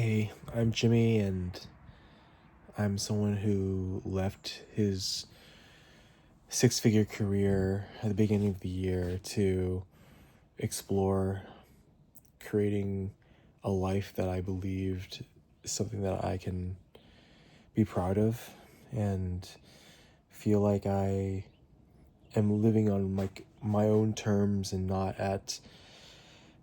Hey, I'm Jimmy, and I'm someone who left his six-figure career at the beginning of the year to explore creating a life that I believed is something that I can be proud of and feel like I am living on like my own terms and not at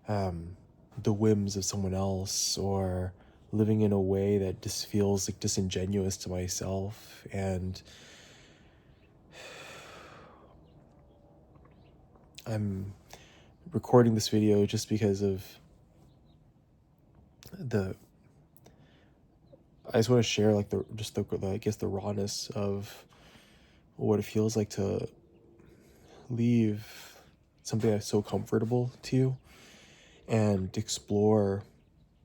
the whims of someone else, or living in a way that just feels like disingenuous to myself. And I'm recording this video just because of the I just want to share like the I guess the rawness of what it feels like to leave something that's so comfortable to you and explore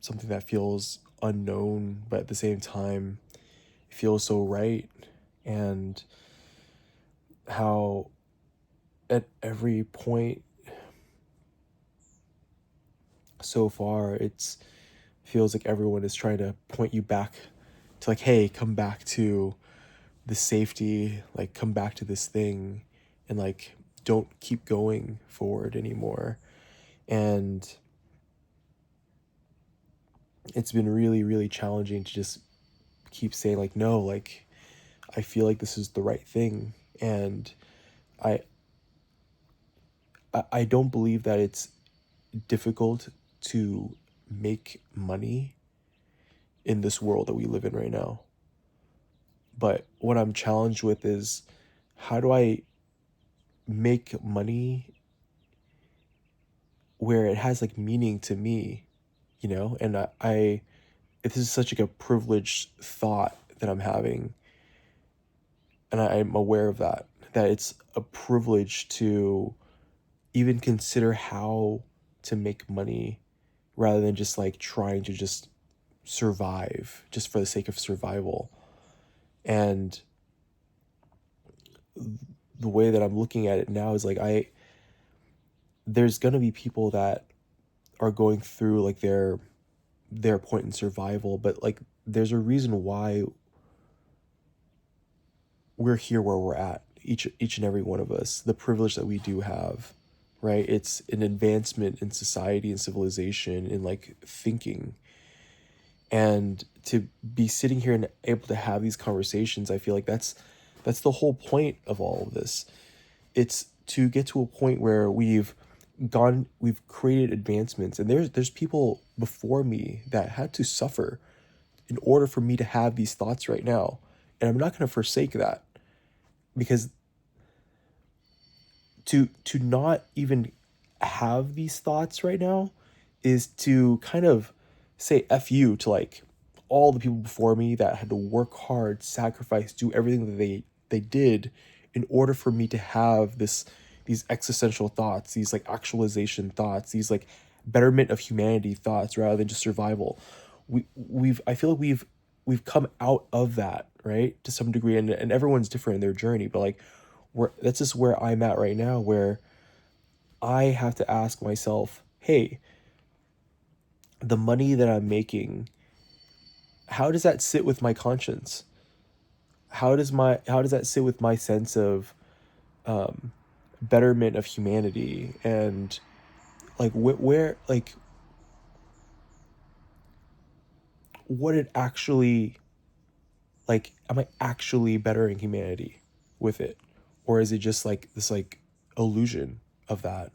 something that feels unknown, but at the same time feels so right. And how at every point so far it's feels like everyone is trying to point you back to, like, hey, come back to the safety, like come back to this thing, and like don't keep going forward anymore. And it's been really challenging to just keep saying like, no, like I feel like this is the right thing. And i I don't believe that it's difficult to make money in this world that we live in right now. But what I'm challenged with is, how do I make money where it has like meaning to me, And this is such like a privileged thought that I'm having, and I'm aware of that it's a privilege to even consider how to make money rather than just like trying to just survive just for the sake of survival. And the way that I'm looking at it now is like, there's gonna be people that are going through like their point in survival, but like there's a reason why we're here where we're at, each and every one of us, the privilege that we do have, right? It's an advancement in society and civilization, in like thinking. And to be sitting here and able to have these conversations, I feel like that's the whole point of all of this. It's to get to a point where we've created advancements, and there's people before me that had to suffer in order for me to have these thoughts right now. And I'm not going to forsake that, because to not even have these thoughts right now is to kind of say F you to like all the people before me that had to work hard, sacrifice, do everything that they did in order for me to have these existential thoughts, these like actualization thoughts, these like betterment of humanity thoughts rather than just survival. I feel like we've come out of that, right, to some degree, and everyone's different in their journey, but like that's just where I'm at right now, where I have to ask myself, hey, the money that I'm making, how does that sit with my conscience? How does that sit with my sense of betterment of humanity? And like where like what it actually, like, am I actually bettering humanity with it, or is it just like this like illusion of that?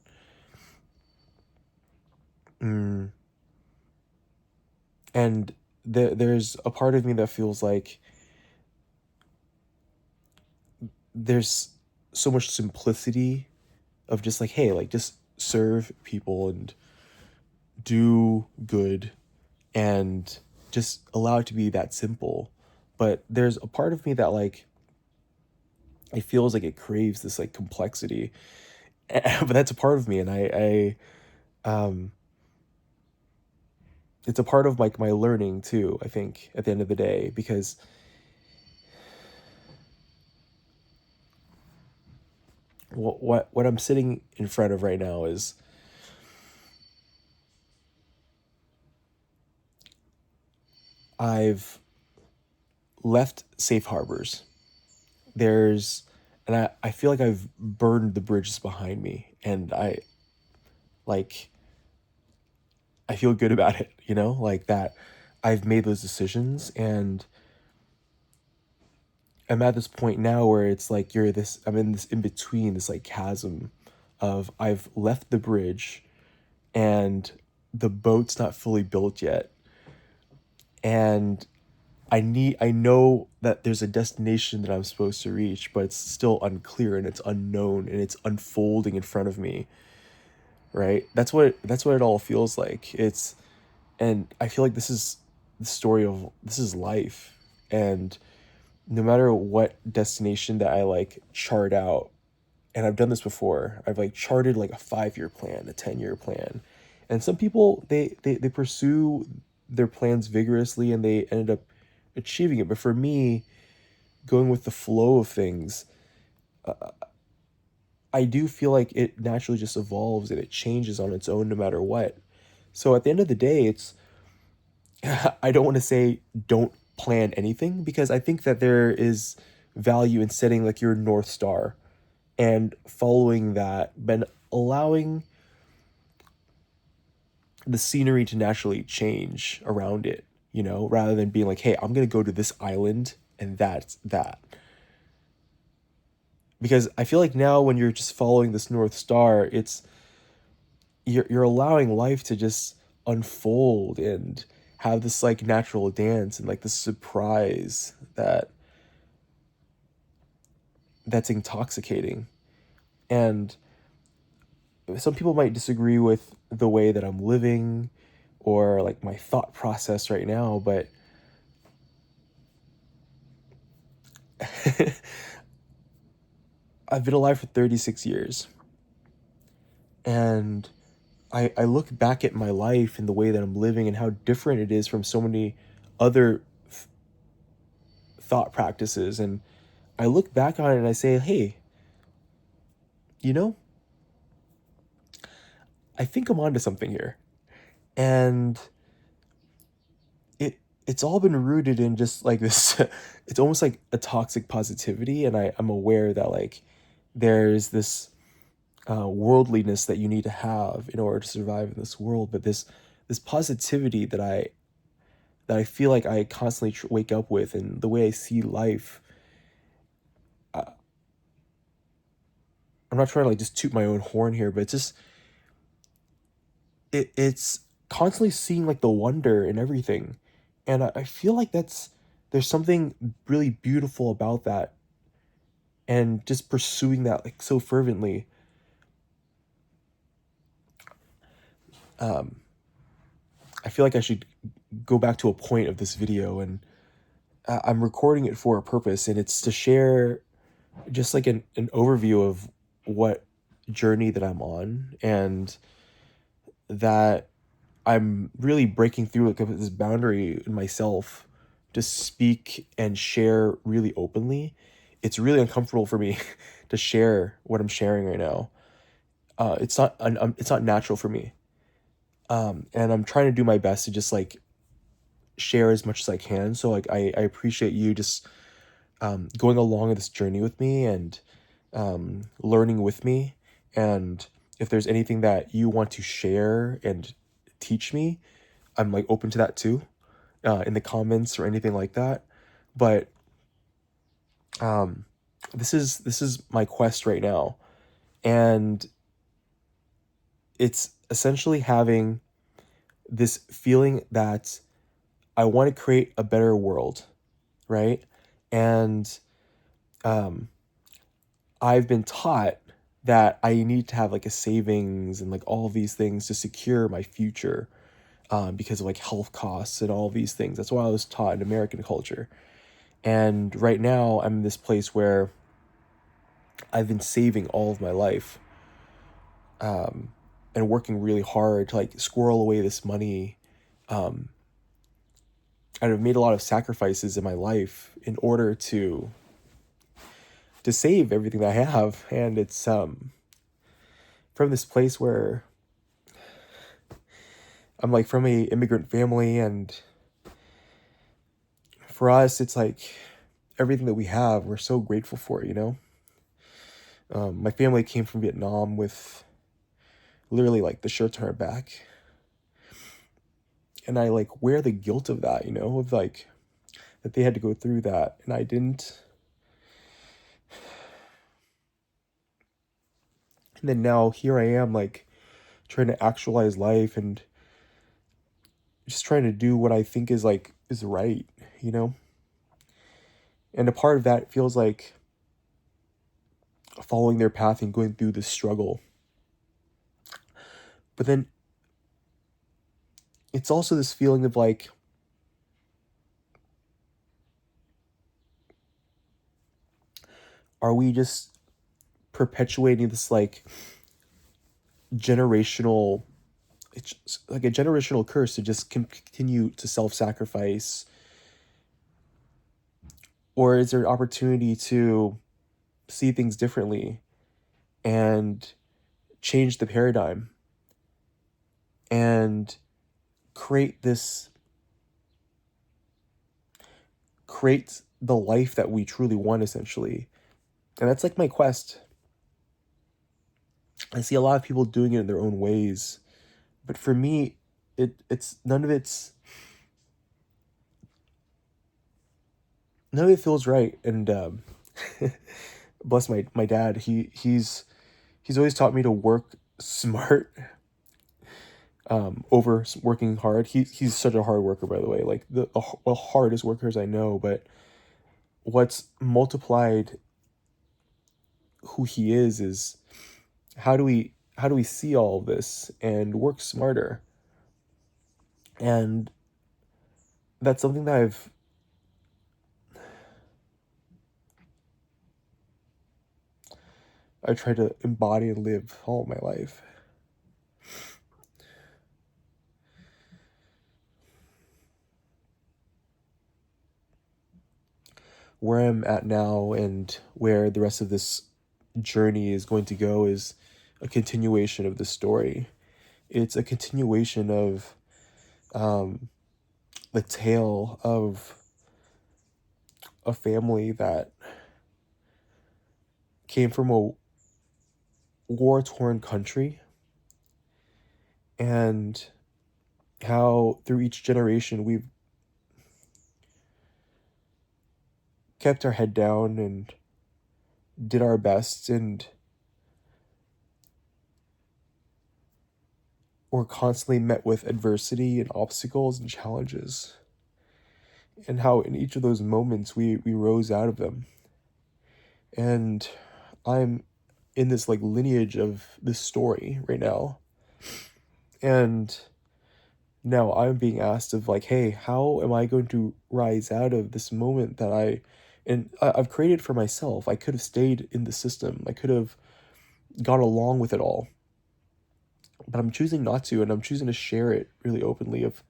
And there's a part of me that feels like there's so much simplicity of just like, hey, like just serve people and do good and just allow it to be that simple. But there's a part of me that like, it feels like it craves this like complexity. But that's a part of me, and it's a part of like my learning too, I think, at the end of the day, because what I'm sitting in front of right now is I've left safe harbors. There's, and I feel like I've burned the bridges behind me, and like, I feel good about it, like that I've made those decisions, and I'm at this point now where it's like I'm in this in between, this like chasm of I've left the bridge and the boat's not fully built yet. And I know that there's a destination that I'm supposed to reach, but it's still unclear and it's unknown and it's unfolding in front of me, right? That's what it all feels like. And I feel like this is the story of this is life. And no matter what destination that I like chart out, and I've done this before, I've like charted like a 5-year plan, a 10-year plan. And some people they pursue their plans vigorously and they ended up achieving it. But for me, going with the flow of things, I do feel like it naturally just evolves and it changes on its own no matter what. So at the end of the day, it's I don't want to say don't plan anything, because I think that there is value in setting like your North Star and following that, but allowing the scenery to naturally change around it, rather than being like, hey, I'm going to go to this island and that's that. Because I feel like now when you're just following this North Star, it's you're allowing life to just unfold and have this like natural dance and like this surprise that's intoxicating. And some people might disagree with the way that I'm living or like my thought process right now, but I've been alive for 36 years. And I look back at my life and the way that I'm living and how different it is from so many other thought practices. And I look back on it and I say, hey, you know, I think I'm onto something here. And it's all been rooted in just like this it's almost like a toxic positivity. And I'm aware that like there's this worldliness that you need to have in order to survive in this world, but this positivity that I feel like I constantly wake up with, and the way I see life. I'm not trying to like just toot my own horn here, but it's just it's constantly seeing like the wonder in everything. And I feel like there's something really beautiful about that, and just pursuing that like so fervently. I feel like I should go back to a point of this video, and I'm recording it for a purpose, and it's to share just like an overview of what journey that I'm on, and that I'm really breaking through like this boundary in myself to speak and share really openly. It's really uncomfortable for me to share what I'm sharing right now. It's not natural for me, and I'm trying to do my best to just like share as much as I can. So like I appreciate you just going along this journey with me, and learning with me. And if there's anything that you want to share and teach me, I'm like open to that too, in the comments or anything like that. But this is my quest right now, and it's essentially having this feeling that I want to create a better world, right? And I've been taught that I need to have like a savings and like all of these things to secure my future, because of like health costs and all these things. That's what I was taught in American culture. And right now I'm in this place where I've been saving all of my life, and working really hard to like squirrel away this money. And I've made a lot of sacrifices in my life in order to save everything that I have. And it's from this place where I'm like from a immigrant family, and for us, it's like everything that we have, we're so grateful for, you know? My family came from Vietnam with literally like the shirts on our back. And I like wear the guilt of that, you know, of like that they had to go through that and I didn't. And then now here I am, like trying to actualize life and just trying to do what I think is like is right, you know? And a part of that feels like following their path and going through this struggle. But then it's also this feeling of like, are we just perpetuating this like generational, it's like a generational curse to just continue to self-sacrifice? Or is there an opportunity to see things differently and change the paradigm and create this, create the life that we truly want, essentially? And that's like my quest. I see a lot of people doing it in their own ways, but for me, it's none of it feels right. And bless my dad, he's always taught me to work smart over working hard. He's such a hard worker, by the way, like the hardest workers I know. But what's multiplied who he is how do we see all of this and work smarter? And that's something that I try to embody and live all my life. Where I'm at now and where the rest of this journey is going to go is a continuation of the story. It's a continuation of the tale of a family that came from a war-torn country, and how through each generation we've kept our head down and did our best, and were constantly met with adversity and obstacles and challenges, and how in each of those moments we rose out of them. And I'm in this like lineage of this story right now, and now I'm being asked of like, hey, how am I going to rise out of this moment that I've created for myself? I could have stayed in the system, I could have gone along with it all, but I'm choosing not to, and I'm choosing to share it really openly of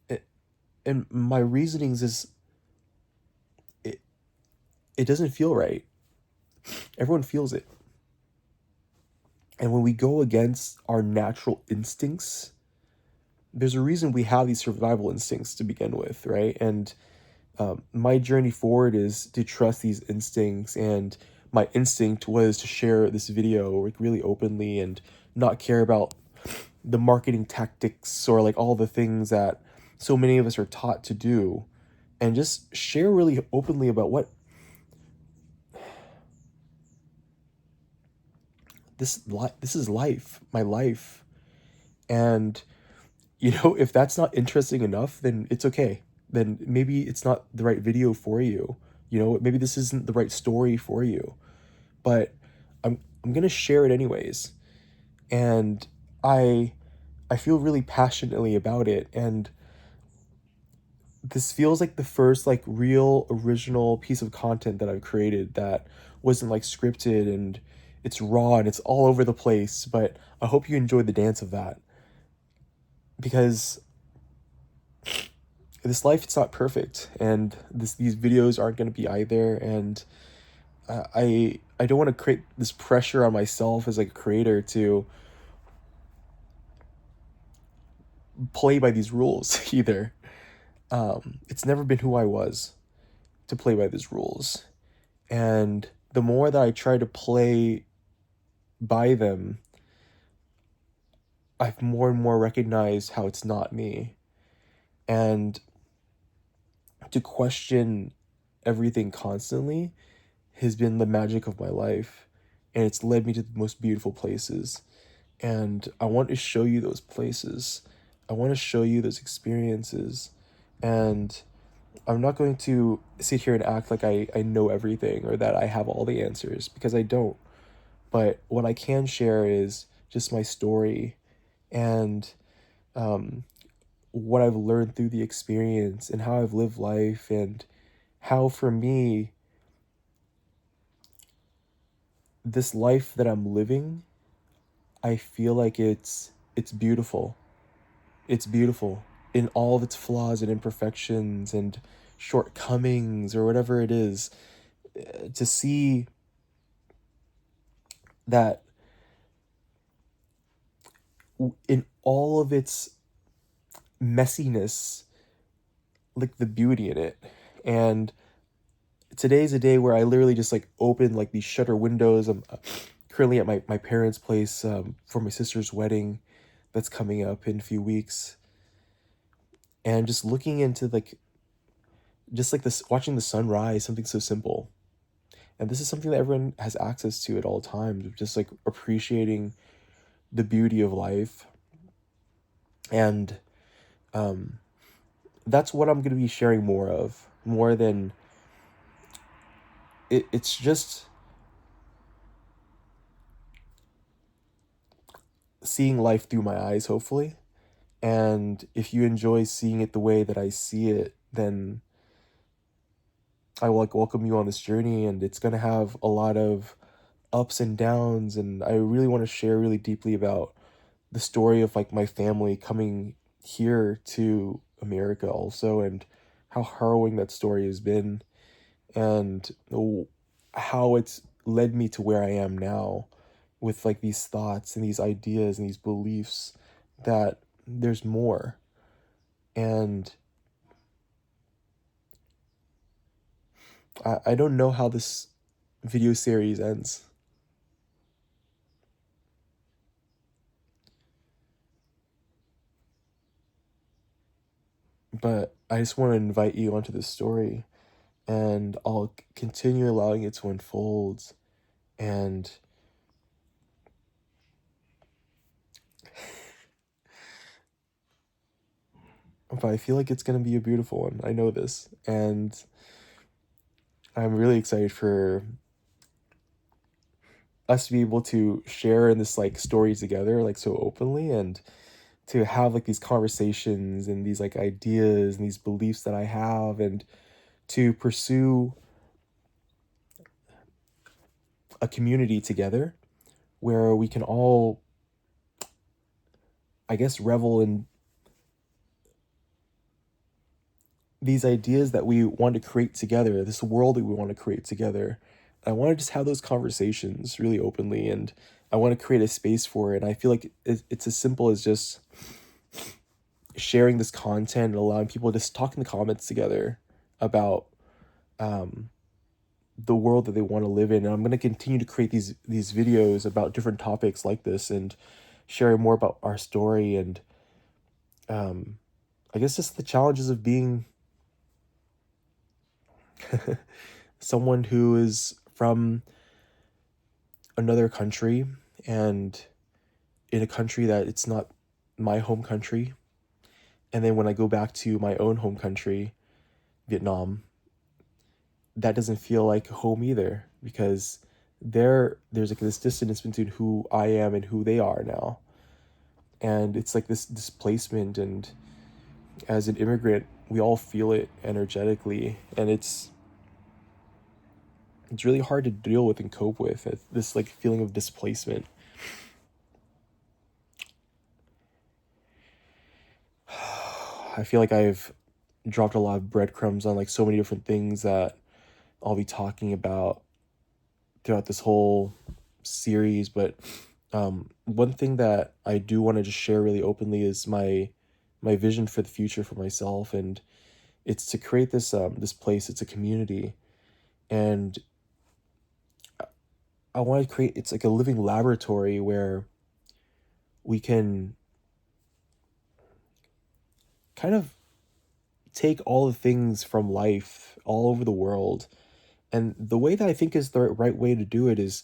it. And my reasonings is it, it doesn't feel right. Everyone feels it. And when we go against our natural instincts, there's a reason we have these survival instincts to begin with, right? And my journey forward is to trust these instincts, and my instinct was to share this video like really openly and not care about the marketing tactics or like all the things that so many of us are taught to do, and just share really openly about what this is life, my life. And you know, if that's not interesting enough, then it's okay. Then maybe it's not the right video for you. You know, maybe this isn't the right story for you. But I'm going to share it anyways. And I I feel really passionately about it, and this feels like the first like real original piece of content that I've created that wasn't like scripted, and it's raw and it's all over the place, but I hope you enjoy the dance of that, because this life, it's not perfect, and these videos aren't going to be either. And I don't want to create this pressure on myself as like a creator to play by these rules either. It's never been who I was to play by these rules. And the more that I try to play by them, I've more and more recognized how it's not me. And to question everything constantly has been the magic of my life. And it's led me to the most beautiful places. And I want to show you those places. I want to show you those experiences. And I'm not going to sit here and act like I know everything or that I have all the answers, because I don't. But what I can share is just my story and what I've learned through the experience and how I've lived life, and how for me, this life that I'm living, I feel like it's beautiful. It's beautiful in all of its flaws and imperfections and shortcomings or whatever it is. To see that in all of its messiness, like the beauty in it. And today's a day where I literally just like open like these shutter windows. I'm currently at my parents' place for my sister's wedding that's coming up in a few weeks. And just looking into like, just like this, watching the sunrise, something so simple. And this is something that everyone has access to at all times, of just like appreciating the beauty of life. And that's what I'm going to be sharing more of, more than it's just seeing life through my eyes, hopefully. And if you enjoy seeing it the way that I see it, then I will like welcome you on this journey. And it's going to have a lot of ups and downs. And I really want to share really deeply about the story of like my family coming here to America also, and how harrowing that story has been, and how it's led me to where I am now, with like these thoughts and these ideas and these beliefs that there's more. And I don't know how this video series ends, but I just want to invite you onto this story, and I'll continue allowing it to unfold. And but I feel like it's going to be a beautiful one. I know this. And I'm really excited for us to be able to share in this like story together, like so openly, and to have like these conversations and these like ideas and these beliefs that I have, and to pursue a community together where we can all, I guess, revel in these ideas that we want to create together, this world that we want to create together. I want to just have those conversations really openly, and I want to create a space for it. And I feel like it's as simple as just sharing this content and allowing people to just talk in the comments together about the world that they want to live in. And I'm going to continue to create these videos about different topics like this, and sharing more about our story, and I guess just the challenges of being someone who is from another country, and in a country that it's not my home country. And then when I go back to my own home country, Vietnam, that doesn't feel like home either, because there's like this dissonance between who I am and who they are now. And it's like this displacement, and as an immigrant, we all feel it energetically, and it's really hard to deal with and cope with this like feeling of displacement. I feel like I've dropped a lot of breadcrumbs on like so many different things that I'll be talking about throughout this whole series. But one thing that I do want to just share really openly is my vision for the future for myself. And It's to create this place. It's a community, and I want to create. It's like a living laboratory where we can kind of take all the things from life all over the world. And the way that I think is the right way to do it is,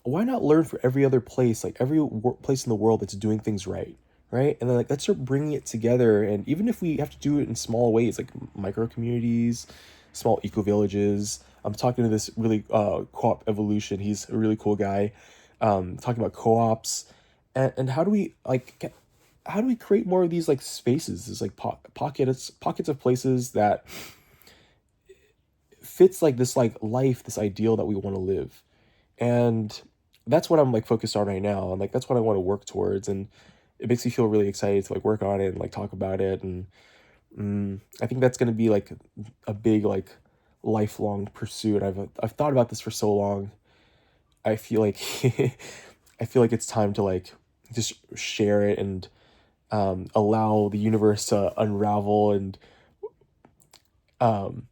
why not learn from every other place, like every place in the world that's doing things right, right? And then like let's start bringing it together. And even if we have to do it in small ways, like micro communities, small eco villages. I'm talking to this really co-op evolution. He's a really cool guy. Talking about co-ops, and how do we like how do we create more of these like spaces, these like pockets of places that fits like this like life, this ideal that we want to live. And that's what I'm like focused on right now, and like that's what I want to work towards. And it makes me feel really excited to like work on it and like talk about it. And I think that's going to be like a big like lifelong pursuit. I've thought about this for so long. I feel like I feel like it's time to like just share it and allow the universe to unravel and um,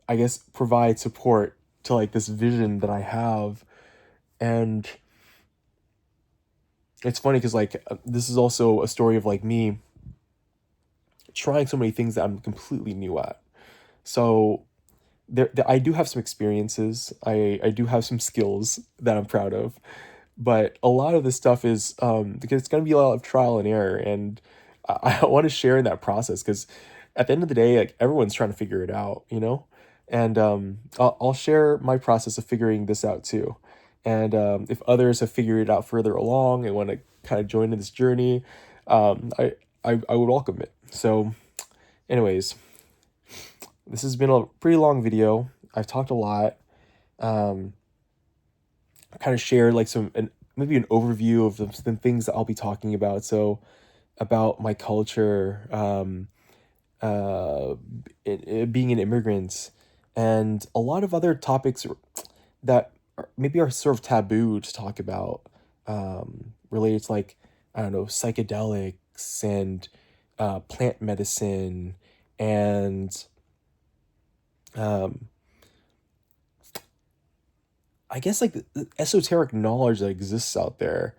I guess provide support to like this vision that I have. And it's funny because like this is also a story of like me trying so many things that I'm completely new at. So I do have some experiences. I do have some skills that I'm proud of, but a lot of this stuff is because it's going to be a lot of trial and error, and I want to share in that process because at the end of the day, like everyone's trying to figure it out, you know. And I'll share my process of figuring this out too. And if others have figured it out further along and want to kind of join in this journey, um, I, I would welcome it. So, anyways, this has been a pretty long video. I've talked a lot. Um, I kind of shared like maybe an overview of the things that I'll be talking about. So about my culture, uh, being an immigrant, and a lot of other topics that maybe are sort of taboo to talk about, related to like, I don't know, psychedelics and plant medicine and um, I guess like the esoteric knowledge that exists out there.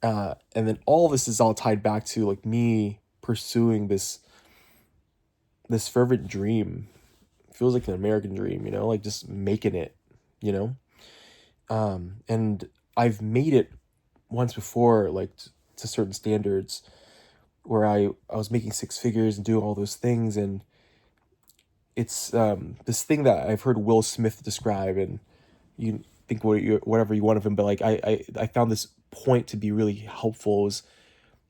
And then all of this is all tied back to like me pursuing this fervent dream. It feels like an American dream, you know, like just making it, you know. And I've made it once before, like to certain standards, where I was making six figures and doing all those things. And it's this thing that I've heard Will Smith describe, and you think whatever you want of him, but like I found this point to be really helpful. Is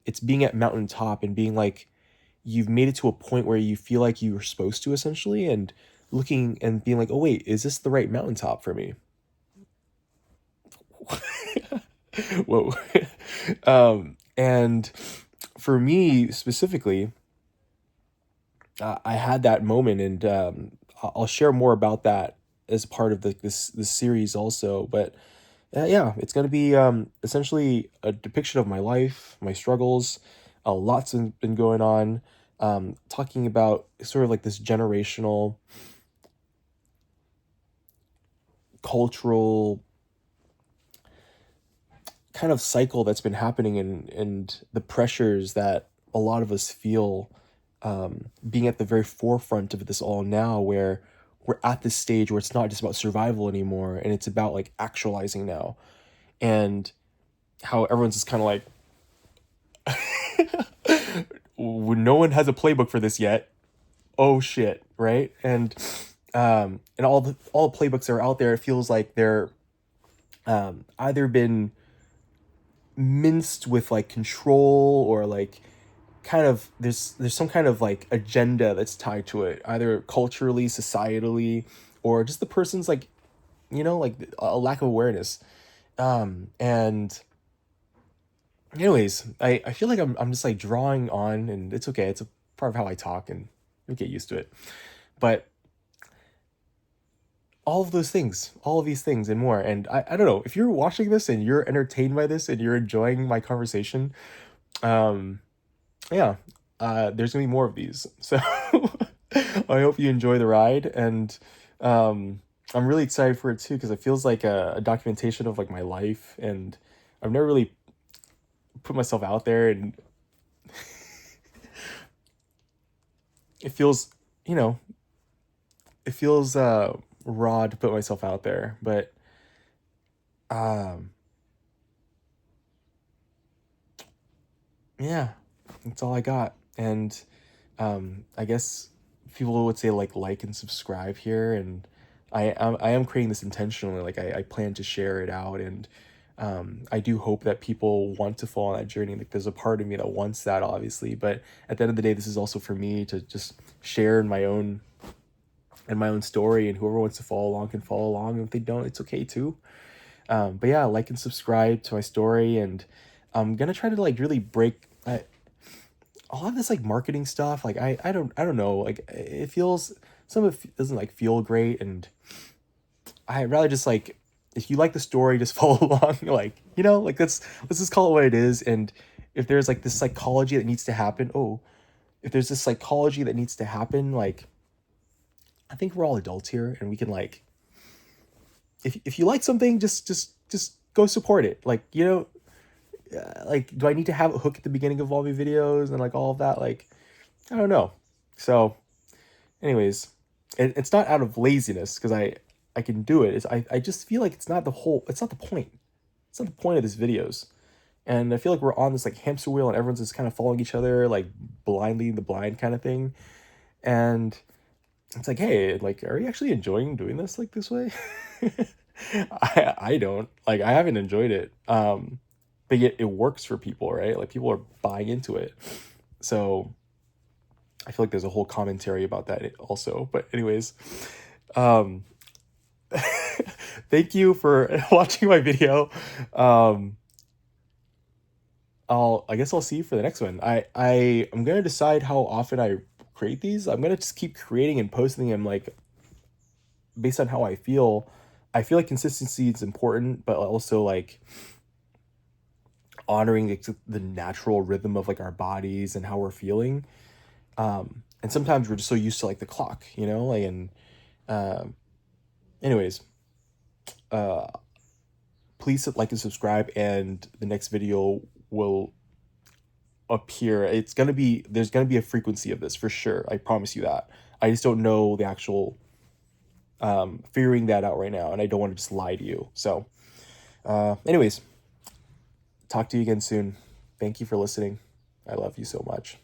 it's being at mountaintop and being like you've made it to a point where you feel like you were supposed to, essentially, and looking and being like, oh wait, is this the right mountaintop for me? Whoa. And for me specifically, I had that moment, and I'll share more about that as part of this series also. But yeah, it's gonna be essentially a depiction of my life, my struggles. A lot's been going on. Talking about sort of like this generational, cultural kind of cycle that's been happening, and the pressures that a lot of us feel, being at the very forefront of this all now, where we're at this stage where it's not just about survival anymore, and it's about like actualizing now. And how everyone's just kind of like, no one has a playbook for this yet. Oh shit, right? And all the playbooks that are out there, it feels like they're either been minced with like control, or like kind of there's some kind of like agenda that's tied to it, either culturally, societally, or just the person's like, you know, like a lack of awareness. And anyways, I feel like I'm just like drawing on, and it's okay. It's a part of how I talk, and you get used to it. But all of those things, all of these things and more. And I don't know, if you're watching this and you're entertained by this and you're enjoying my conversation, um, yeah, there's gonna be more of these. So I hope you enjoy the ride, and I'm really excited for it too because it feels like a documentation of like my life, and I've never really put myself out there, and it feels, you know, it feels raw to put myself out there, but um yeah, that's all I got. And I guess people would say like and subscribe here, and I am creating this intentionally. Like I plan to share it out, and I do hope that people want to follow on that journey. Like there's a part of me that wants that, obviously, but at the end of the day, this is also for me to just share in my own story, and whoever wants to follow along can follow along, and if they don't, it's okay too. But yeah, like and subscribe to my story, and I'm gonna try to like really break a lot of this like marketing stuff. Like I don't know, like it feels, some of it doesn't like feel great, and I rather just like, if you like the story, just follow along. Like, you know, like let's just call it what it is. And if there's like this psychology that needs to happen, if there's this psychology that needs to happen, like I think we're all adults here, and we can like, if you like something, just go support it. Like, you know, like, do I need to have a hook at the beginning of all my videos and like all of that? Like, I don't know. So anyways, it's not out of laziness because I can do it. I just feel like it's not the point. It's not the point of these videos. And I feel like we're on this like hamster wheel, and everyone's just kind of following each other, like blindly the blind kind of thing. And it's like, hey, like, are you actually enjoying doing this like this way? I don't. Like, I haven't enjoyed it. But yet it works for people, right? Like people are buying into it. So I feel like there's a whole commentary about that also. But anyways, um thank you for watching my video. Um I guess I'll see you for the next one. I'm gonna decide how often I create these. I'm gonna just keep creating and posting them like based on how I feel. I feel like consistency is important, but also like honoring the natural rhythm of like our bodies and how we're feeling. And sometimes we're just so used to like the clock, you know, like, and um anyways, uh please like and subscribe, and the next video will appear. It's gonna be, there's gonna be a frequency of this for sure, I promise you that. I just don't know the actual figuring that out right now, and I don't want to just lie to you. So anyways, talk to you again soon. Thank you for listening. I love you so much.